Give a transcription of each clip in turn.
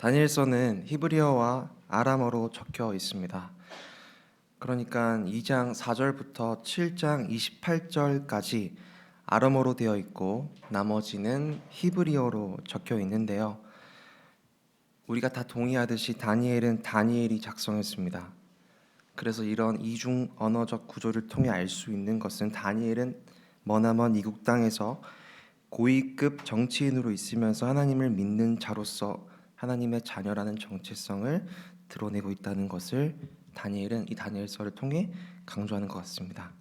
다니엘서는 히브리어와 아람어로 적혀 있습니다. 그러니까 2장 4절부터 7장 28절까지 아람어로 되어 있고 나머지는 히브리어로 적혀 있는데요. 우리가 다 동의하듯이 다니엘은 다니엘이 작성했습니다. 그래서 이런 이중 언어적 구조를 통해 알 수 있는 것은 다니엘은 머나먼 이국 땅에서 고위급 정치인으로 있으면서 하나님을 믿는 자로서 하나님의 자녀라는 정체성을 드러내고 있다는 것을 다니엘은 이 다니엘서를 통해 강조하는 것 같습니다.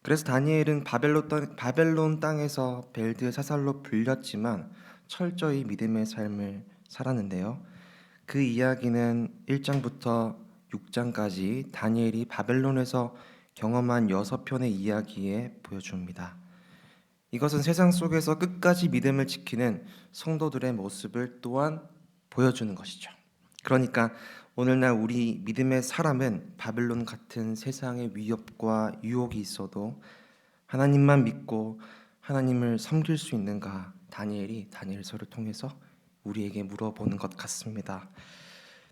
그래서 다니엘은 바벨론 땅에서 벨드사살로 불렸지만 철저히 믿음의 삶을 살았는데요. 그 이야기는 1장부터 6장까지 다니엘이 바벨론에서 경험한 6편의 이야기에 보여줍니다. 이것은 세상 속에서 끝까지 믿음을 지키는 성도들의 모습을 또한 보여주는 것이죠. 그러니까 오늘날 우리 믿음의 사람은 바벨론 같은 세상의 위협과 유혹이 있어도 하나님만 믿고 하나님을 섬길 수 있는가, 다니엘이 다니엘서를 통해서 우리에게 물어보는 것 같습니다.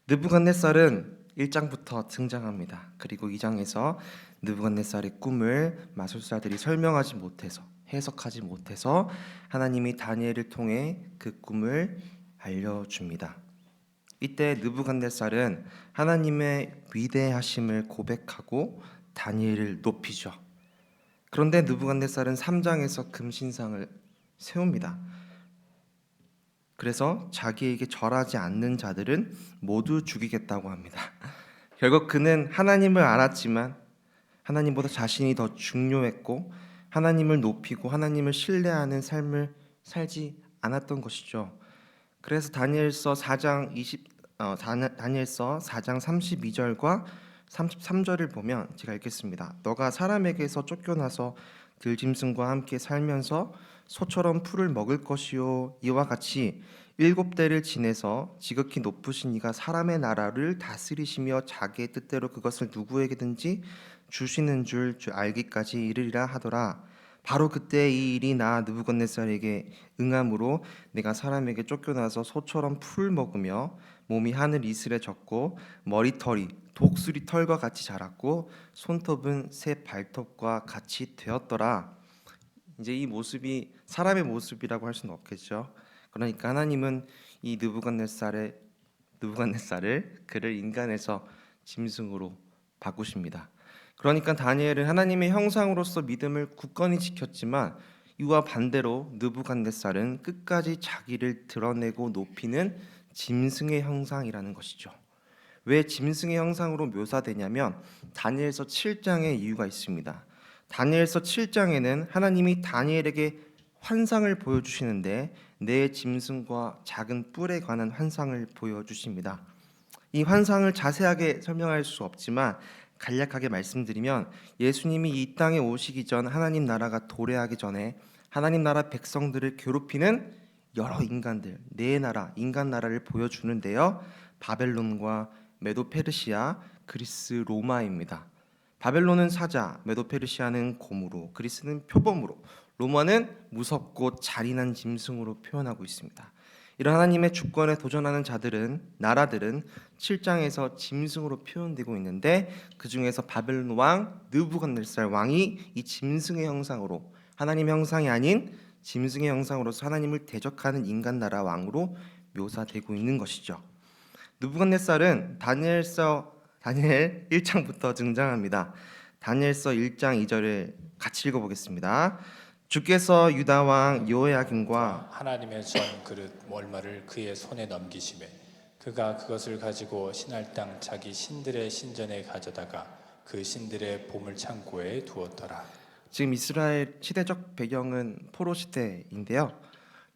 느부갓네살은 1장부터 등장합니다. 그리고 2장에서 느부갓네살의 꿈을 마술사들이 설명하지 못해서, 해석하지 못해서 하나님이 다니엘을 통해 그 꿈을 알려줍니다. 이때 느부갓네살은 하나님의 위대하심을 고백하고 다니엘을 높이죠. 그런데 느부갓네살은 3장에서 금신상을 세웁니다. 그래서 자기에게 절하지 않는 자들은 모두 죽이겠다고 합니다. 결국 그는 하나님을 알았지만 하나님보다 자신이 더 중요했고 하나님을 높이고 하나님을 신뢰하는 삶을 살지 않았던 것이죠. 그래서 다니엘서 4장 32절과 33절을 보면 제가 읽겠습니다. 너가 사람에게서 쫓겨나서 들짐승과 함께 살면서 소처럼 풀을 먹을 것이요 이와 같이 7대를 지내서 지극히 높으신 이가 사람의 나라를 다스리시며 자기의 뜻대로 그것을 누구에게든지 주시는 줄 알기까지 이르리라 하더라. 바로 그때 이 일이 나 느부갓네살에게 응함으로 내가 사람에게 쫓겨나서 소처럼 풀을 먹으며 몸이 하늘 이슬에 젖고 머리털이 독수리 털과 같이 자랐고 손톱은 새 발톱과 같이 되었더라. 이제 이 모습이 사람의 모습이라고 할 수는 없겠죠. 그러니까 하나님은 이 느부갓네살을 그를 인간에서 짐승으로 바꾸십니다. 그러니까 다니엘은 하나님의 형상으로서 믿음을 굳건히 지켰지만 이와 반대로 느부갓네살은 끝까지 자기를 드러내고 높이는 짐승의 형상이라는 것이죠. 왜 짐승의 형상으로 묘사되냐면 다니엘서 7장의 이유가 있습니다. 다니엘서 7장에는 하나님이 다니엘에게 환상을 보여주시는데 내 짐승과 작은 뿔에 관한 환상을 보여주십니다. 이 환상을 자세하게 설명할 수 없지만 간략하게 말씀드리면 예수님이 이 땅에 오시기 전 하나님 나라가 도래하기 전에 하나님 나라 백성들을 괴롭히는 여러 인간들, 네 나라, 인간 나라를 보여주는데요. 바벨론과 메도 페르시아, 그리스, 로마입니다. 바벨론은 사자, 메도 페르시아는 곰으로, 그리스는 표범으로, 로마는 무섭고 잔인한 짐승으로 표현하고 있습니다. 이런 하나님의 주권에 도전하는 나라들은 7장에서 짐승으로 표현되고 있는데 그 중에서 바벨론 왕 느부갓네살 왕이 이 짐승의 형상으로, 하나님 형상이 아닌 짐승의 형상으로서 하나님을 대적하는 인간 나라 왕으로 묘사되고 있는 것이죠. 느부갓네살은 다니엘 1장부터 등장합니다. 다니엘서 1장 2절을 같이 읽어보겠습니다. 주께서 유다 왕 여호야김과 하나님의 전 그릇 월말을 그의 손에 넘기시매 그가 그것을 가지고 신할 땅 자기 신들의 신전에 가져다가 그 신들의 보물 창고에 두었더라. 지금 이스라엘 시대적 배경은 포로 시대인데요.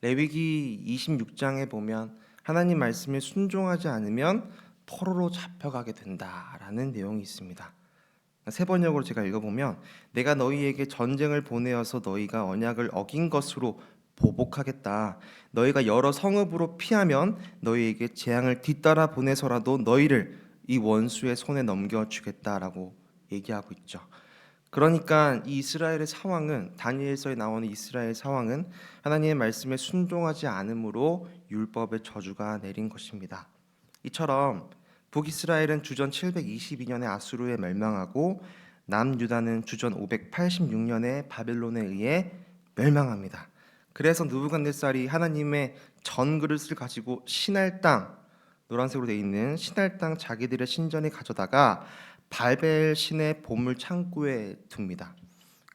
레위기 26장에 보면 하나님 말씀에 순종하지 않으면 포로로 잡혀가게 된다라는 내용이 있습니다. 세 번역으로 제가 읽어보면 내가 너희에게 전쟁을 보내어서 너희가 언약을 어긴 것으로 보복하겠다. 너희가 여러 성읍으로 피하면 너희에게 재앙을 뒤따라 보내서라도 너희를 이 원수의 손에 넘겨주겠다라고 얘기하고 있죠. 그러니까 이 이스라엘의 상황은, 다니엘서에 나오는 이스라엘 상황은 하나님의 말씀에 순종하지 않음으로 율법의 저주가 내린 것입니다. 이처럼 북이스라엘은 주전 722년에 아수르에 멸망하고 남유다는 주전 586년에 바벨론에 의해 멸망합니다. 그래서 느부갓네살이 하나님의 전그릇을 가지고 신할 땅, 노란색으로 되어 있는 신할 땅 자기들의 신전에 가져다가 발벨 신의 보물 창고에 둡니다.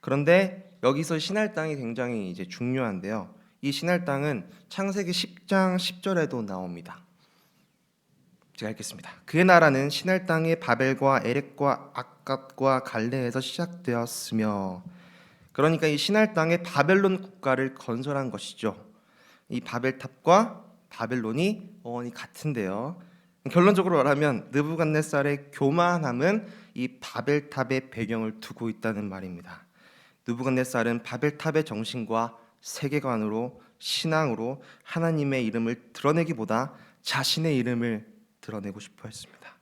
그런데 여기서 신할 땅이 굉장히 이제 중요한데요. 이 신할 땅은 창세기 10장 10절에도 나옵니다. 제가 읽겠습니다. 그의 나라는 신할 땅의 바벨과 에렉과 악갓과 갈레에서 시작되었으며, 그러니까 이 신할 땅에 바벨론 국가를 건설한 것이죠. 이 바벨탑과 바벨론이 어원이 같은데요. 결론적으로 말하면 느부갓네살의 교만함은 이 바벨탑의 배경을 두고 있다는 말입니다. 느부갓네살은 바벨탑의 정신과 세계관으로, 신앙으로 하나님의 이름을 드러내기보다 자신의 이름을 드러내고 싶어 했습니다.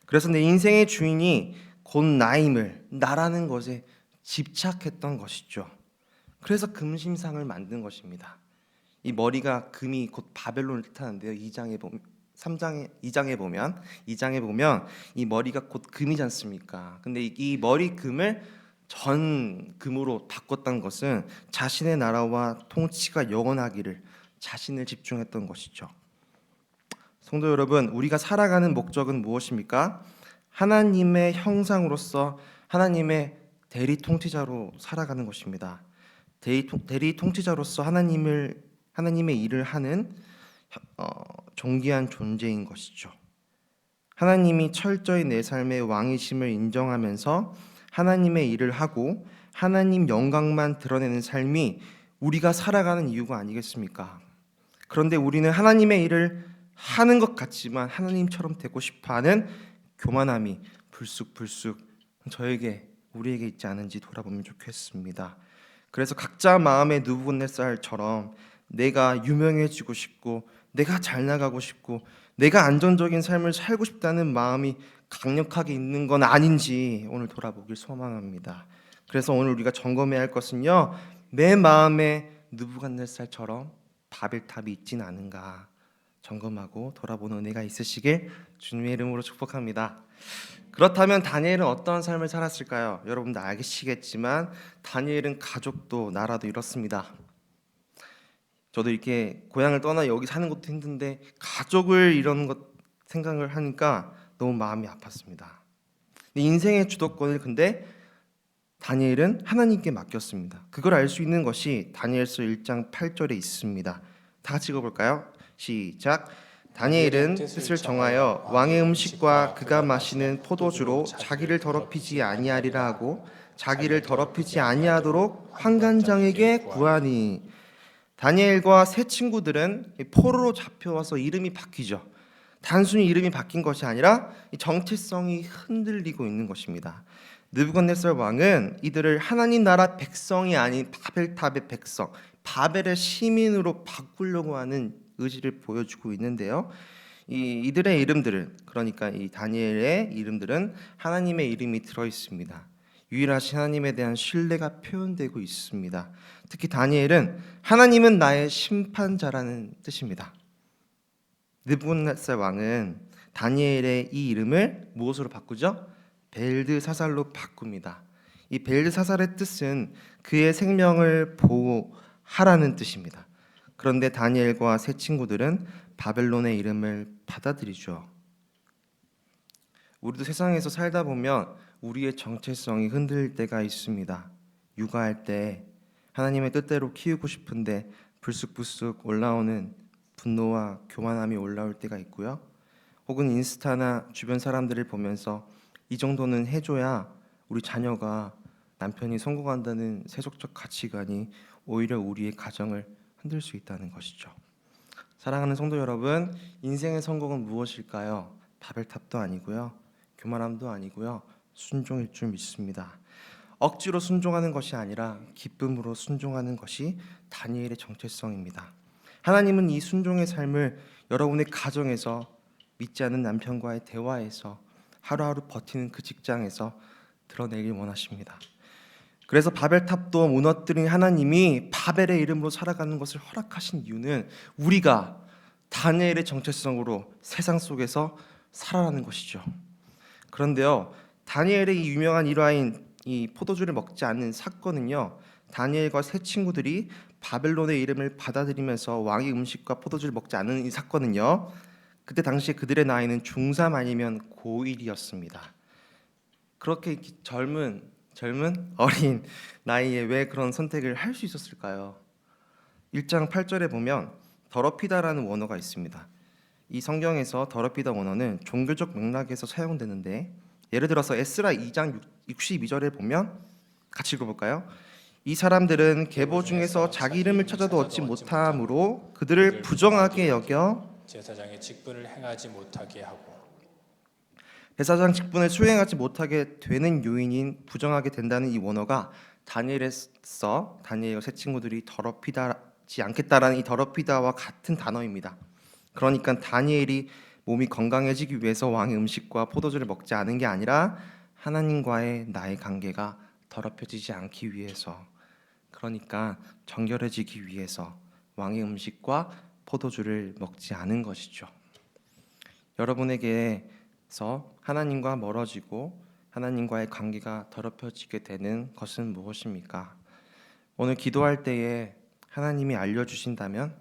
그래서 내 인생의 주인이 곧 나임을, 나라는 것에 집착했던 것이죠. 그래서 금심상을 만든 것입니다. 이 머리가 금이 곧 바벨론을 뜻하는데요. 2장에 보면 2장에 보면 이 머리가 곧 금이지 않습니까? 근데 이 머리 금을 전 금으로 바꿨던 것은 자신의 나라와 통치가 영원하기를, 자신을 집중했던 것이죠. 성도 여러분, 우리가 살아가는 목적은 무엇입니까? 하나님의 형상으로서 하나님의 대리 통치자로 살아가는 것입니다. 대리 통치자로서 하나님의 일을 하는 존귀한 존재인 것이죠. 하나님이 철저히 내 삶의 왕이심을 인정하면서 하나님의 일을 하고 하나님 영광만 드러내는 삶이 우리가 살아가는 이유가 아니겠습니까? 그런데 우리는 하나님의 일을 하는 것 같지만 하나님처럼 되고 싶어하는 교만함이 불쑥불쑥 우리에게 있지 않은지 돌아보면 좋겠습니다. 그래서 각자 마음의 느부갓네살처럼 내가 유명해지고 싶고, 내가 잘 나가고 싶고, 내가 안정적인 삶을 살고 싶다는 마음이 강력하게 있는 건 아닌지 오늘 돌아보길 소망합니다. 그래서 오늘 우리가 점검해야 할 것은요, 내 마음에 느부갓네살처럼 바벨탑이 있진 않은가 점검하고 돌아보는 은혜가 있으시길 주님의 이름으로 축복합니다. 그렇다면 다니엘은 어떤 삶을 살았을까요? 여러분도 아시겠지만 다니엘은 가족도 나라도 잃었습니다. 저도 이렇게 고향을 떠나 여기 사는 것도 힘든데 가족을 잃은 것 생각을 하니까 너무 마음이 아팠습니다. 인생의 주도권을 근데 다니엘은 하나님께 맡겼습니다. 그걸 알 수 있는 것이 다니엘서 1장 8절에 있습니다. 다 같이 읽어볼까요? 시작. 다니엘은 뜻을 정하여 왕의 음식과 그가 마시는 포도주로 자기를 더럽히지 아니하리라 하고 자기를 더럽히지 아니하도록 환관장에게 구하니. 다니엘과 세 친구들은 포로로 잡혀와서 이름이 바뀌죠. 단순히 이름이 바뀐 것이 아니라 정체성이 흔들리고 있는 것입니다. 느부갓네살 왕은 이들을 하나님 나라 백성이 아닌 바벨탑의 백성, 바벨의 시민으로 바꾸려고 하는 의지를 보여주고 있는데요. 이들의 이름들은, 그러니까 이 다니엘의 이름들은 하나님의 이름이 들어 있습니다. 유일하신 하나님에 대한 신뢰가 표현되고 있습니다. 특히 다니엘은 하나님은 나의 심판자라는 뜻입니다. 느부갓네살 왕은 다니엘의 이 이름을 무엇으로 바꾸죠? 벨드사살로 바꿉니다. 이 벨드사살의 뜻은 그의 생명을 보호하라는 뜻입니다. 그런데 다니엘과 세 친구들은 바벨론의 이름을 받아들이죠. 우리도 세상에서 살다 보면 우리의 정체성이 흔들릴 때가 있습니다. 육아할 때 하나님의 뜻대로 키우고 싶은데 불쑥불쑥 올라오는 분노와 교만함이 올라올 때가 있고요. 혹은 인스타나 주변 사람들을 보면서 이 정도는 해줘야 우리 자녀가, 남편이 성공한다는 세속적 가치관이 오히려 우리의 가정을 흔들 수 있다는 것이죠. 사랑하는 성도 여러분, 인생의 성공은 무엇일까요? 바벨탑도 아니고요, 교만함도 아니고요, 순종일 줄 믿습니다. 억지로 순종하는 것이 아니라 기쁨으로 순종하는 것이 다니엘의 정체성입니다. 하나님은 이 순종의 삶을 여러분의 가정에서, 믿지 않는 남편과의 대화에서, 하루하루 버티는 그 직장에서, 드러내길 원하십니다. 그래서 바벨탑도 무너뜨린 하나님이 바벨의 이름으로 살아가는 것을 허락하신 이유는 우리가 다니엘의 정체성으로 세상 속에서 살아가는 것이죠. 그런데요, 다니엘의 이 유명한 일화인 이 포도주를 먹지 않는 사건은요, 다니엘과 세 친구들이 바벨론의 이름을 받아들이면서 왕의 음식과 포도주를 먹지 않는 이 사건은요, 그때 당시에 그들의 나이는 중3 아니면 고1이었습니다. 그렇게 젊은 어린 나이에 왜 그런 선택을 할 수 있었을까요? 1장 8절에 보면 더럽히다라는 원어가 있습니다. 이 성경에서 더럽히다 원어는 종교적 맥락에서 사용되는데, 예를 들어서 에스라 2장 62절에 보면 같이 읽어볼까요? 이 사람들은 계보 중에서 자기 이름을 찾아도 얻지 못함으로 그들을 부정하게 여겨 제사장의 직분을 행하지 못하게 하고. 대사장 직분을 수행하지 못하게 되는 요인인 부정하게 된다는 이 원어가 다니엘에서 다니엘과 세 친구들이 더럽히지 않겠다라는 이 더럽히다와 같은 단어입니다. 그러니까 다니엘이 몸이 건강해지기 위해서 왕의 음식과 포도주를 먹지 않은 게 아니라 하나님과의 나의 관계가 더럽혀지지 않기 위해서, 그러니까 정결해지기 위해서 왕의 음식과 포도주를 먹지 않은 것이죠. 여러분에게서 하나님과 멀어지고 하나님과의 관계가 더럽혀지게 되는 것은 무엇입니까? 오늘 기도할 때에 하나님이 알려주신다면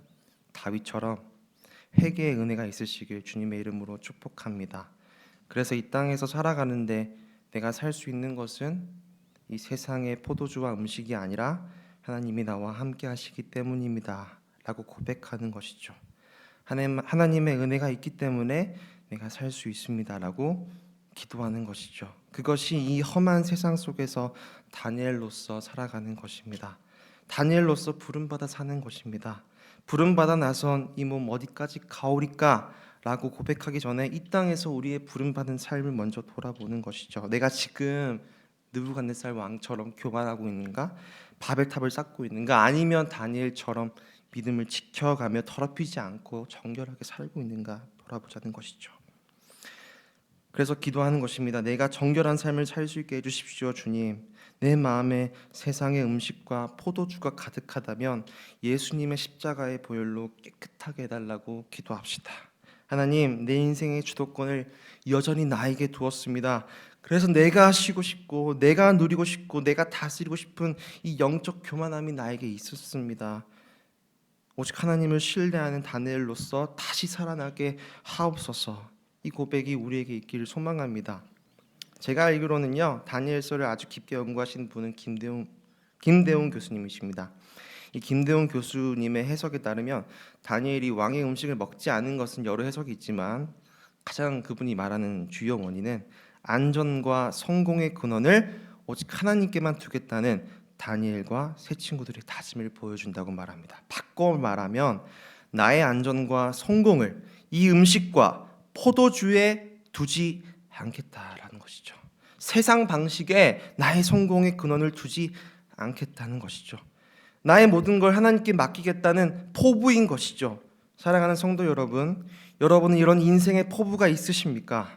다윗처럼 회개의 은혜가 있으시길 주님의 이름으로 축복합니다. 그래서 이 땅에서 살아가는데 내가 살 수 있는 것은 이 세상의 포도주와 음식이 아니라 하나님이 나와 함께 하시기 때문입니다 라고 고백하는 것이죠. 하나님의 은혜가 있기 때문에 내가 살 수 있습니다 라고 기도하는 것이죠. 그것이 이 험한 세상 속에서 다니엘로서 살아가는 것입니다. 다니엘로서 부름받아 사는 것입니다. 부름받아 나선 이 몸 어디까지 가오리까 라고 고백하기 전에 이 땅에서 우리의 부름받은 삶을 먼저 돌아보는 것이죠. 내가 지금 느부갓네살 왕처럼 교만하고 있는가? 바벨탑을 쌓고 있는가? 아니면 다니엘처럼 믿음을 지켜가며 더럽히지 않고 정결하게 살고 있는가 돌아보자는 것이죠. 그래서 기도하는 것입니다. 내가 정결한 삶을 살 수 있게 해주십시오, 주님. 내 마음에 세상의 음식과 포도주가 가득하다면 예수님의 십자가의 보혈로 깨끗하게 해달라고 기도합시다. 하나님, 내 인생의 주도권을 여전히 나에게 두었습니다. 그래서 내가 쉬고 싶고 내가 누리고 싶고 내가 다스리고 싶은 이 영적 교만함이 나에게 있었습니다. 오직 하나님을 신뢰하는 다니엘로서 다시 살아나게 하옵소서. 이 고백이 우리에게 있기를 소망합니다. 제가 알기로는요, 다니엘서를 아주 깊게 연구하신 분은 김대웅 교수님이십니다. 이 김대웅 교수님의 해석에 따르면 다니엘이 왕의 음식을 먹지 않은 것은 여러 해석이 있지만 가장 그분이 말하는 주요 원인은 안전과 성공의 근원을 오직 하나님께만 두겠다는 다니엘과 세 친구들의 다짐을 보여준다고 말합니다. 바꿔 말하면 나의 안전과 성공을 이 음식과 포도주에 두지 않겠다라는 것이죠. 세상 방식에 나의 성공의 근원을 두지 않겠다는 것이죠. 나의 모든 걸 하나님께 맡기겠다는 포부인 것이죠. 사랑하는 성도 여러분, 여러분은 이런 인생의 포부가 있으십니까?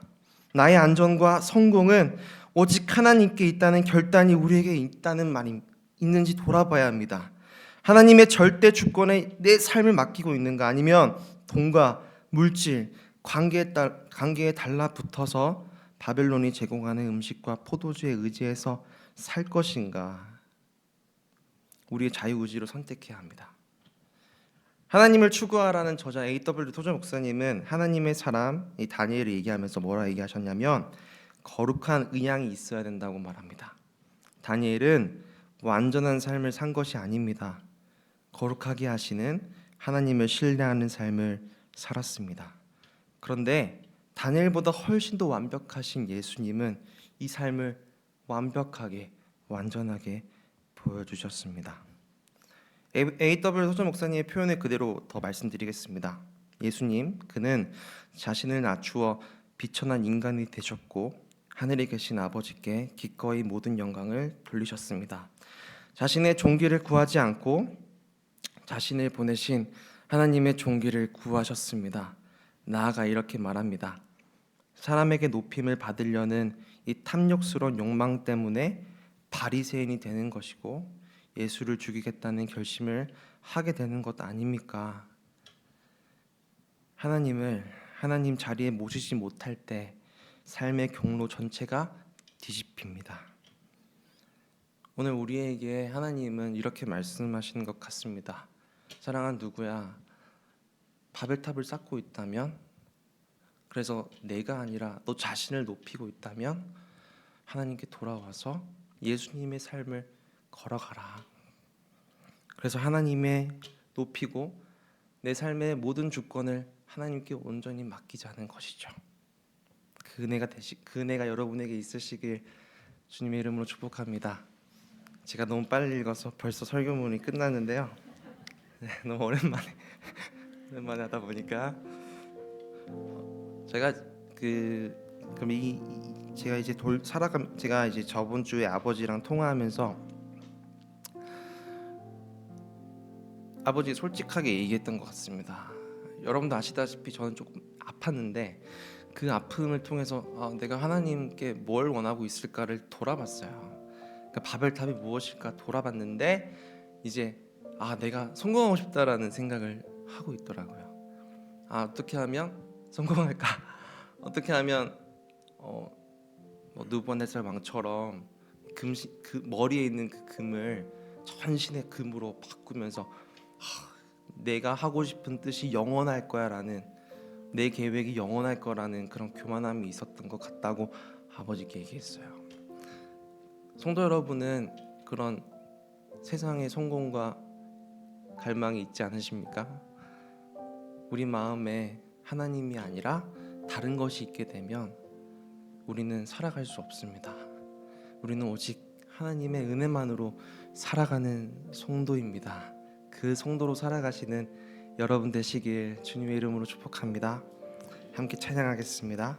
나의 안전과 성공은 오직 하나님께 있다는 결단이 우리에게 있다는 말이 있는지 돌아봐야 합니다. 하나님의 절대 주권에 내 삶을 맡기고 있는가? 아니면 돈과 물질, 관계에 달라붙어서 바벨론이 제공하는 음식과 포도주에 의지해서 살 것인가? 우리의 자유의지로 선택해야 합니다. 하나님을 추구하라는 저자 A.W. 토저 목사님은 하나님의 사람 이 다니엘을 얘기하면서 뭐라 얘기하셨냐면 거룩한 의향이 있어야 된다고 말합니다. 다니엘은 완전한 삶을 산 것이 아닙니다. 거룩하게 하시는 하나님을 신뢰하는 삶을 살았습니다. 그런데 다니엘보다 훨씬 더 완벽하신 예수님은 이 삶을 완벽하게 완전하게 보여주셨습니다. A.W. 토저 목사님의 표현을 그대로 더 말씀드리겠습니다. 예수님, 그는 자신을 낮추어 비천한 인간이 되셨고 하늘에 계신 아버지께 기꺼이 모든 영광을 돌리셨습니다. 자신의 존귀를 구하지 않고 자신을 보내신 하나님의 존귀를 구하셨습니다. 나아가 이렇게 말합니다. 사람에게 높임을 받으려는 이 탐욕스러운 욕망 때문에 바리새인이 되는 것이고 예수를 죽이겠다는 결심을 하게 되는 것 아닙니까? 하나님 자리에 모시지 못할 때 삶의 경로 전체가 뒤집힙니다. 오늘 우리에게 하나님은 이렇게 말씀하시는 것 같습니다. 사랑하는 누구야, 바벨탑을 쌓고 있다면, 그래서 내가 아니라 너 자신을 높이고 있다면 하나님께 돌아와서 예수님의 삶을 걸어가라. 그래서 하나님의 높이고 내 삶의 모든 주권을 하나님께 온전히 맡기자는 것이죠. 그 은혜가 여러분에게 있으시길 주님의 이름으로 축복합니다. 제가 너무 빨리 읽어서 벌써 설교문이 끝났는데요. 네, 너무 오랜만에 하다 보니까 제가 그럼 제가 이제 저번 주에 아버지랑 통화하면서 아버지 솔직하게 얘기했던 것 같습니다. 여러분도 아시다시피 저는 조금 아팠는데 그 아픔을 통해서 내가 하나님께 뭘 원하고 있을까를 돌아봤어요. 그러니까 바벨탑이 무엇일까 돌아봤는데 이제 내가 성공하고 싶다라는 생각을 하고 있더라고요. 어떻게 하면 성공할까? 어떻게 하면 뭐 느부갓네살 왕처럼 그 머리에 있는 그 금을 전신의 금으로 바꾸면서 내가 하고 싶은 뜻이 영원할 거야라는, 내 계획이 영원할 거라는 그런 교만함이 있었던 것 같다고 아버지께 얘기했어요. 성도 여러분은 그런 세상의 성공과 갈망이 있지 않으십니까? 우리 마음에 하나님이 아니라 다른 것이 있게 되면 우리는 살아갈 수 없습니다. 우리는 오직 하나님의 은혜만으로 살아가는 성도입니다. 그 성도로 살아가시는 여러분 되시길 주님의 이름으로 축복합니다. 함께 찬양하겠습니다.